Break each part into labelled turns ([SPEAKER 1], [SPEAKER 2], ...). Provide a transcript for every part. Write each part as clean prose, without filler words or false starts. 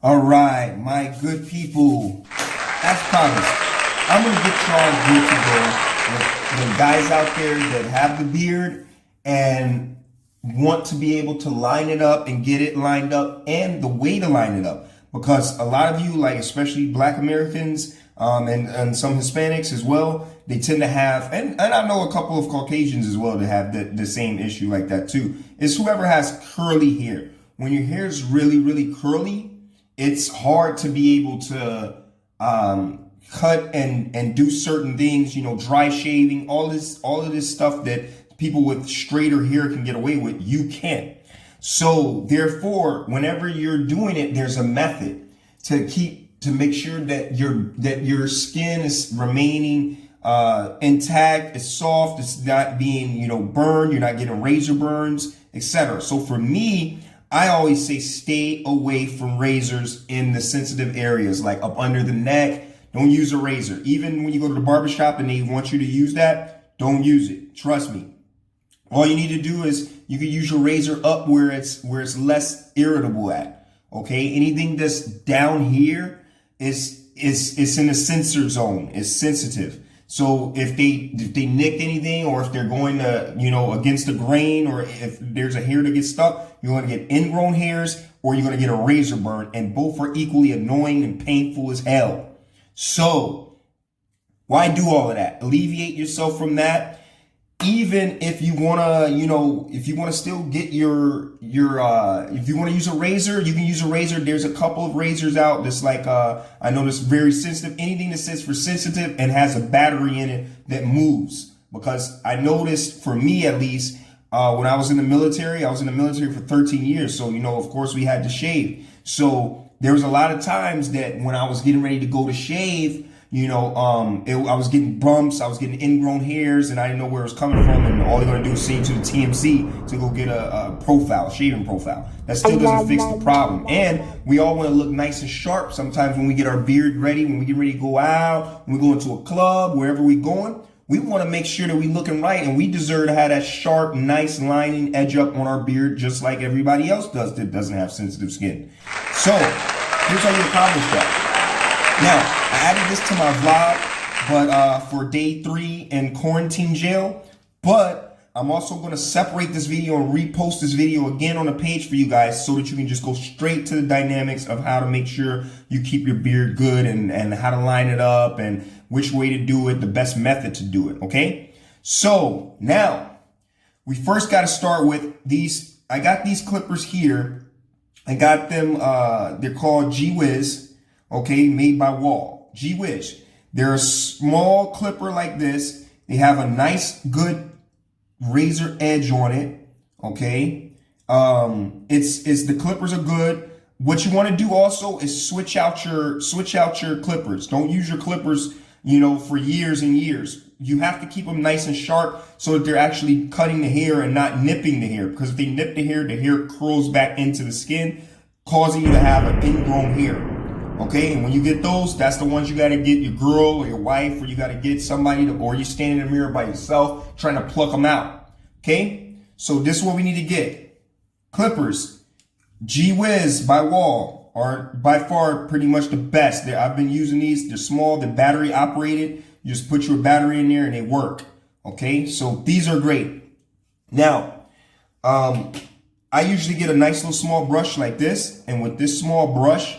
[SPEAKER 1] All right, my good people. As promised, I'm gonna get y'all good to go with the guys out there that have the beard and want to be able to line it up and get it lined up and the way to line it up. Because a lot of you, like especially Black Americans and some Hispanics as well, they tend to have, and I know a couple of Caucasians as well that have the same issue like that too, is whoever has curly hair. When your hair is really, really curly, it's hard to be able to cut and do certain things, you know, dry shaving, all of this stuff that people with straighter hair can get away with, you can't. So therefore, whenever you're doing it, there's a method to make sure that your skin is remaining intact, it's soft, it's not being, you know, burned, you're not getting razor burns, etc. So for me, I always say stay away from razors in the sensitive areas, like up under the neck. Don't use a razor. Even when you go to the barbershop and they want you to use that, don't use it. Trust me. All you need to do is you can use your razor up where it's less irritable at. Okay? Anything that's down here is in a sensor zone. It's sensitive. So if they nick anything, or if they're going to, you know, against the grain, or if there's a hair that gets stuck, you're going to get ingrown hairs or you're going to get a razor burn, and both are equally annoying and painful as hell. So why do all of that? Alleviate yourself from that. Even if you want to, you know, if you want to still get if you want to use a razor, you can use a razor. There's a couple of razors out that's like, I know that's very sensitive. Anything that says for sensitive and has a battery in it that moves. Because I noticed, for me at least, when I was in the military, for 13 years. So, you know, of course we had to shave. So there was a lot of times that when I was getting ready to go to shave, you know, I was getting bumps, I was getting ingrown hairs, and I didn't know where it was coming from. And all they're going to do is send you to the TMC to go get a shaving profile. That still doesn't fix the problem. And we all want to look nice and sharp sometimes when we get our beard ready, when we get ready to go out, when we go into a club, wherever we're going. We want to make sure that we're looking right, and we deserve to have that sharp, nice lining edge up on our beard just like everybody else does that doesn't have sensitive skin. So here's how you accomplish that. Now, I added this to my vlog, but for day 3 in quarantine jail. But I'm also going to separate this video and repost this video again on the page for you guys, so that you can just go straight to the dynamics of how to make sure you keep your beard good, and how to line it up, and which way to do it, the best method to do it. Okay. So now we first got to start with these. I got these clippers here. I got them. They're called G-Wiz. Okay, made by Wall. G-Wiz. They're a small clipper like this. They have a nice, good razor edge on it. Okay, it's the clippers are good. What you want to do also is switch out your clippers. Don't use your clippers, you know, for years and years. You have to keep them nice and sharp so that they're actually cutting the hair and not nipping the hair. Because if they nip the hair curls back into the skin, causing you to have an ingrown hair. Okay, and when you get those, that's the ones you got to get your girl or your wife, or you got to get somebody to, or you stand in the mirror by yourself trying to pluck them out. Okay, so this is what we need to get. Clippers, G-Wiz by Wall, are by far pretty much the best. I've been using these. They're small, they're battery operated. You just put your battery in there and they work. Okay, so these are great. Now, I usually get a nice little small brush like this, and with this small brush,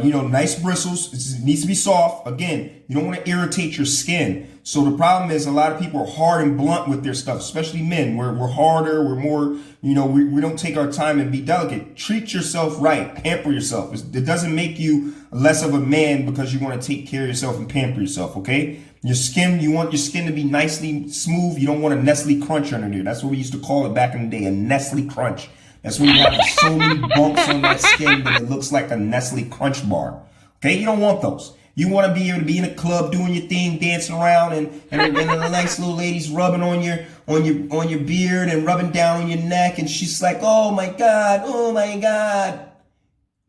[SPEAKER 1] you know, nice bristles. It needs to be soft. Again, you don't want to irritate your skin. So the problem is, a lot of people are hard and blunt with their stuff, especially men. We're harder. We're more, you know, we don't take our time and be delicate. Treat yourself right. Pamper yourself. It doesn't make you less of a man because you want to take care of yourself and pamper yourself. Okay. Your skin, you want your skin to be nicely smooth. You don't want a Nestle crunch under there. That's what we used to call it back in the day, a Nestle crunch. That's when you have so many bumps on that skin that it looks like a Nestle Crunch bar. Okay, you don't want those. You want to be able to be in a club doing your thing, dancing around, and the nice little ladies rubbing on your beard and rubbing down on your neck, and she's like, oh my God.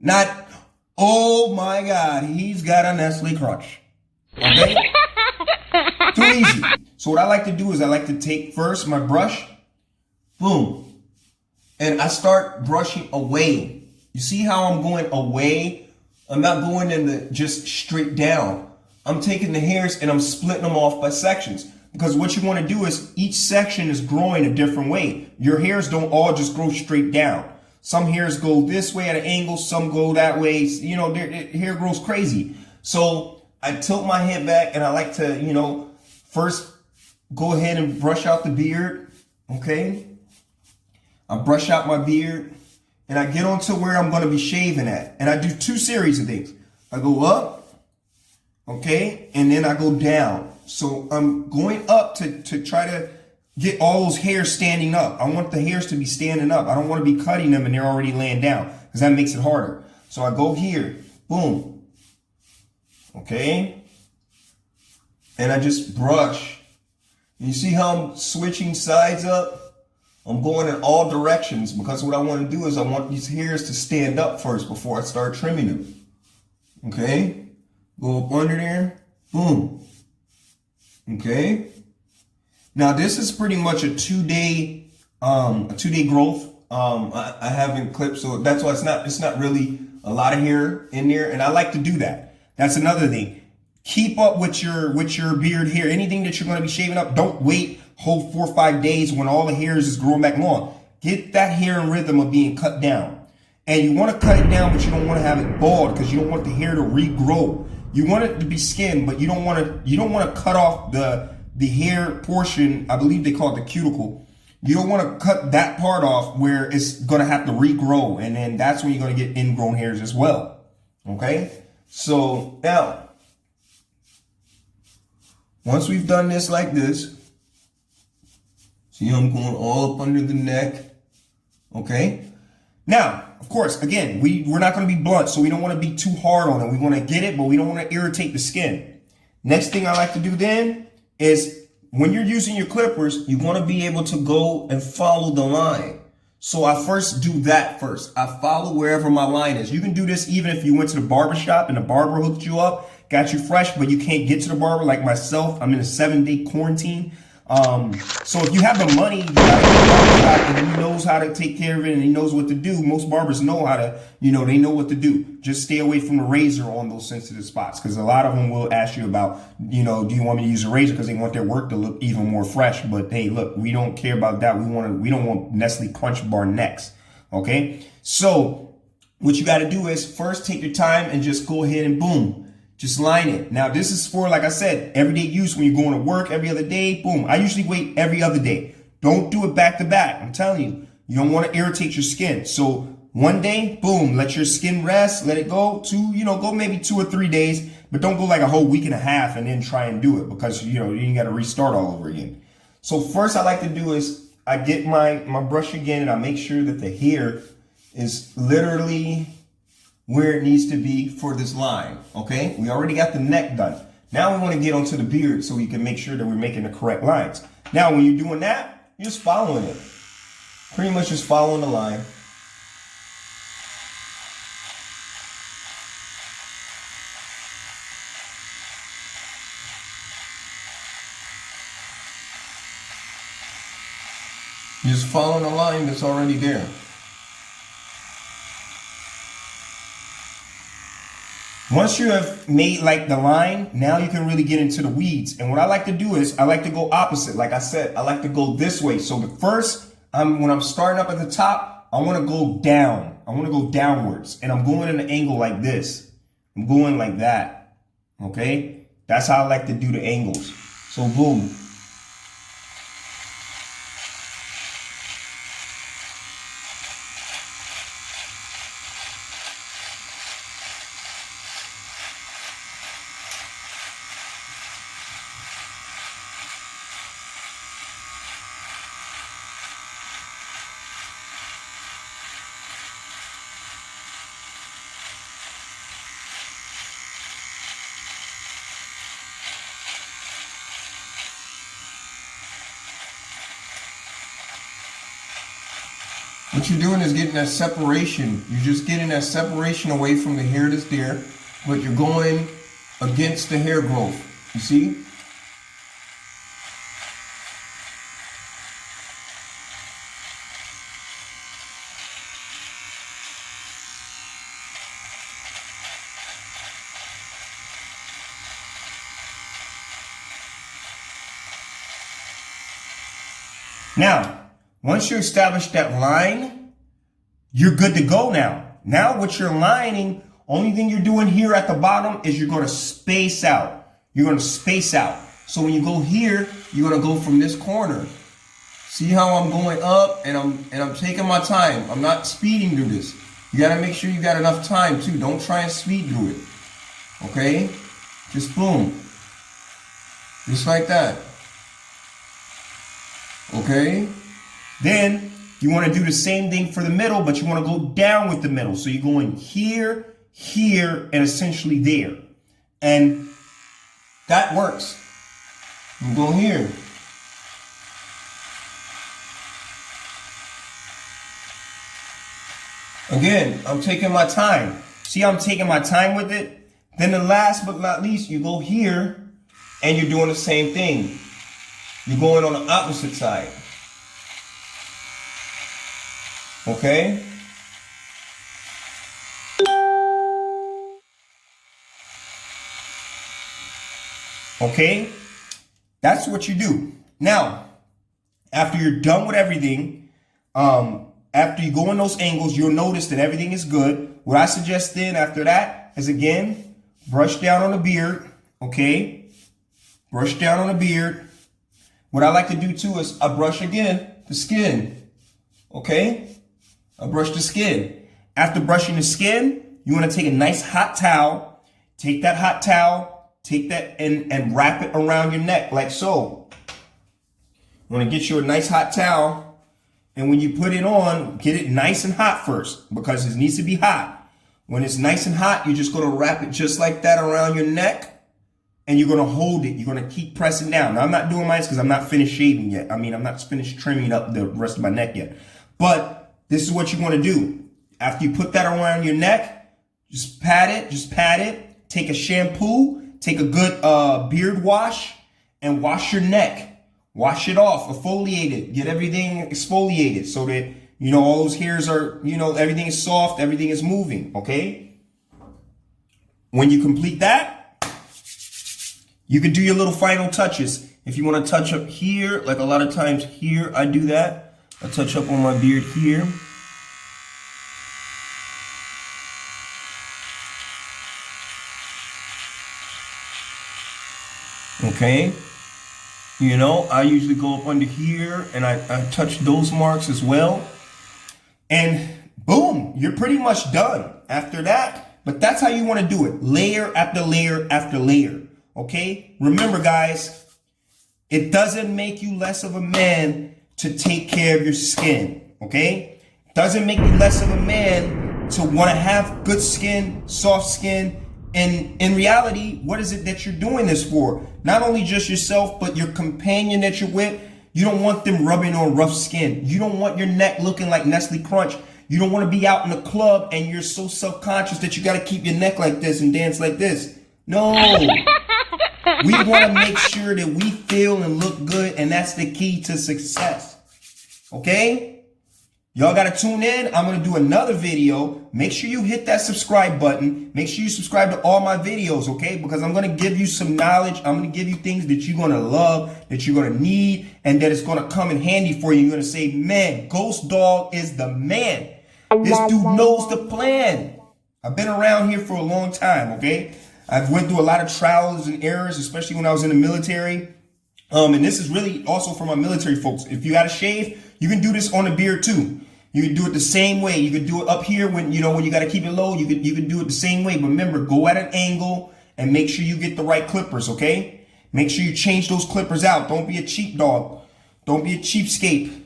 [SPEAKER 1] Not, oh my God, he's got a Nestle Crunch. Okay? Too easy. So what I like to do is I like to take first my brush, boom. And I start brushing away You see how I'm going away? I'm not going in the just straight down. I'm taking the hairs and I'm splitting them off by sections. Because what you want to do is each section is growing a different way. Your hairs don't all just grow straight down. Some hairs go this way at an angle, some go that way. You know, their hair grows crazy. So I tilt my head back and I like to, you know, first go ahead and brush out the beard. Okay. I brush out my beard and I get onto where I'm going to be shaving at. And I do two series of things. I go up. Okay, and then I go down. So I'm going up to try to get all those hairs standing up. I want the hairs to be standing up. I don't want to be cutting them and they're already laying down because that makes it harder. So I go here, boom. Okay, and I just brush. You see how I'm switching sides up? I'm going in all directions because what I want to do is I want these hairs to stand up first before I start trimming them. Okay. Go up under there, boom. Okay. Now this is pretty much a 2-day growth. I haven't clipped, so that's why it's not really a lot of hair in there, and I like to do that. That's another thing. Keep up with your beard hair. Anything that you're going to be shaving up, don't wait whole 4 or 5 days when all the hairs is growing back long. Get that hair in rhythm of being cut down, and you want to cut it down, but you don't want to have it bald because you don't want the hair to regrow. You want it to be skin, but you don't want to cut off the hair portion. I believe they call it the cuticle. You don't want to cut that part off where it's going to have to regrow. And then that's when you're going to get ingrown hairs as well. Okay. So now, once we've done this like this, see, I'm going all up under the neck. Okay. Now, of course, again, we're not going to be blunt, so we don't want to be too hard on it. We want to get it, but we don't want to irritate the skin. Next thing I like to do then is when you're using your clippers, you want to be able to go and follow the line. So I first do that first. I follow wherever my line is. You can do this even if you went to the barber shop and the barber hooked you up, got you fresh, but you can't get to the barber like myself. I'm in a 7-day quarantine. So if you have the money, you gotta get a barber shop and he knows how to take care of it and he knows what to do. Most barbers know how to, they know what to do. Just stay away from the razor on those sensitive spots because a lot of them will ask you about, do you want me to use a razor because they want their work to look even more fresh. But hey, look, we don't care about that. We don't want Nestle Crunch Bar necks. Okay. So what you got to do is first take your time and just go ahead and boom. Just line it. Now, this is for, like I said, everyday use when you're going to work every other day. Boom. I usually wait every other day. Don't do it back to back. I'm telling you, you don't want to irritate your skin. So one day, boom, let your skin rest. Let it go go maybe 2 or 3 days, but don't go like a whole week and a half and then try and do it because, you got to restart all over again. So first I like to do is I get my brush again and I make sure that the hair is literally where it needs to be for this line. Okay, we already got the neck done. Now we want to get onto the beard so we can make sure that we're making the correct lines. Now when you're doing that, you're just following it. Pretty much just following the line. You're just following the line that's already there. Once you have made like the line, now you can really get into the weeds. And what I like to do is I like to go opposite. Like I said, I like to go this way. So the first, when I'm starting up at the top, I want to go down. I want to go downwards. And I'm going in an angle like this. I'm going like that. Okay? That's how I like to do the angles. So boom. What you're doing is getting that separation. You're just getting that separation away from the hair that's there, but you're going against the hair growth. You see? Now, once you establish that line, you're good to go now. Now what you're lining, only thing you're doing here at the bottom is you're going to space out. You're going to space out. So when you go here, you're going to go from this corner. See how I'm going up and I'm taking my time. I'm not speeding through this. You got to make sure you got enough time too. Don't try and speed through it. Okay? Just boom. Just like that. Okay? Then you want to do the same thing for the middle, but you want to go down with the middle. So you're going here, here, and essentially there. And that works. You go here. Again, I'm taking my time. See, I'm taking my time with it. Then the last but not least, you go here and you're doing the same thing. You're going on the opposite side. Okay? Okay? That's what you do. Now, after you're done with everything, after you go in those angles, you'll notice that everything is good. What I suggest then after that is, again, brush down on the beard, okay? Brush down on the beard. What I like to do too is I brush again the skin, okay? I brush the skin. After brushing the skin, you want to take a nice hot towel. Take that hot towel, take that and wrap it around your neck like so. You want to get you a nice hot towel. And when you put it on, get it nice and hot first because it needs to be hot. When it's nice and hot, you're just going to wrap it just like that around your neck and you're going to hold it. You're going to keep pressing down. Now, I'm not doing mine because I'm not finished shaving yet. I'm not finished trimming up the rest of my neck yet. But this is what you want to do. After you put that around your neck, just pat it. Take a shampoo, take a good beard wash and wash your neck. Wash it off, exfoliate it, get everything exfoliated so that, all those hairs are, everything is soft, everything is moving, okay? When you complete that, you can do your little final touches. If you want to touch up here, like a lot of times here, I do that. I touch up on my beard here. Okay. I usually go up under here and I touch those marks as well. And boom, you're pretty much done after that. But that's how you want to do it. Layer after layer after layer. Okay? Remember, guys, it doesn't make you less of a man to take care of your skin. Okay? It doesn't make you less of a man to want to have good skin, soft skin. And in reality, what is it that you're doing this for? Not only just yourself, but your companion that you're with. You don't want them rubbing on rough skin. You don't want your neck looking like Nestle Crunch. You don't want to be out in the club and you're so self-conscious that you got to keep your neck like this and dance like this. No. We want to make sure that we feel and look good, and that's the key to success. Okay? Y'all got to tune in. I'm going to do another video. Make sure you hit that subscribe button. Make sure you subscribe to all my videos, okay? Because I'm going to give you some knowledge. I'm going to give you things that you're going to love, that you're going to need, and that it's going to come in handy for you. You're going to say, man, Ghost Dog is the man. This dude knows the plan. I've been around here for a long time, okay? I've went through a lot of trials and errors, especially when I was in the military. And this is really also for my military folks. If you got to shave, you can do this on the beard too. You can do it the same way. You can do it up here when you got to keep it low. You can do it the same way. But remember, go at an angle and make sure you get the right clippers, okay? Make sure you change those clippers out. Don't be a cheap dog. Don't be a cheapskate.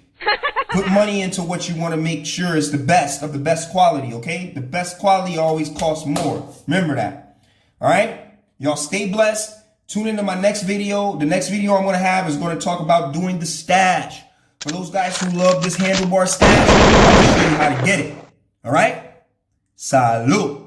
[SPEAKER 1] Put money into what you want to make sure is the best of the best quality, okay? The best quality always costs more. Remember that. All right? Y'all stay blessed. Tune into my next video. The next video I'm going to have is going to talk about doing the stash. For those guys who love this handlebar stash, I'm going to show you how to get it. All right? Salud.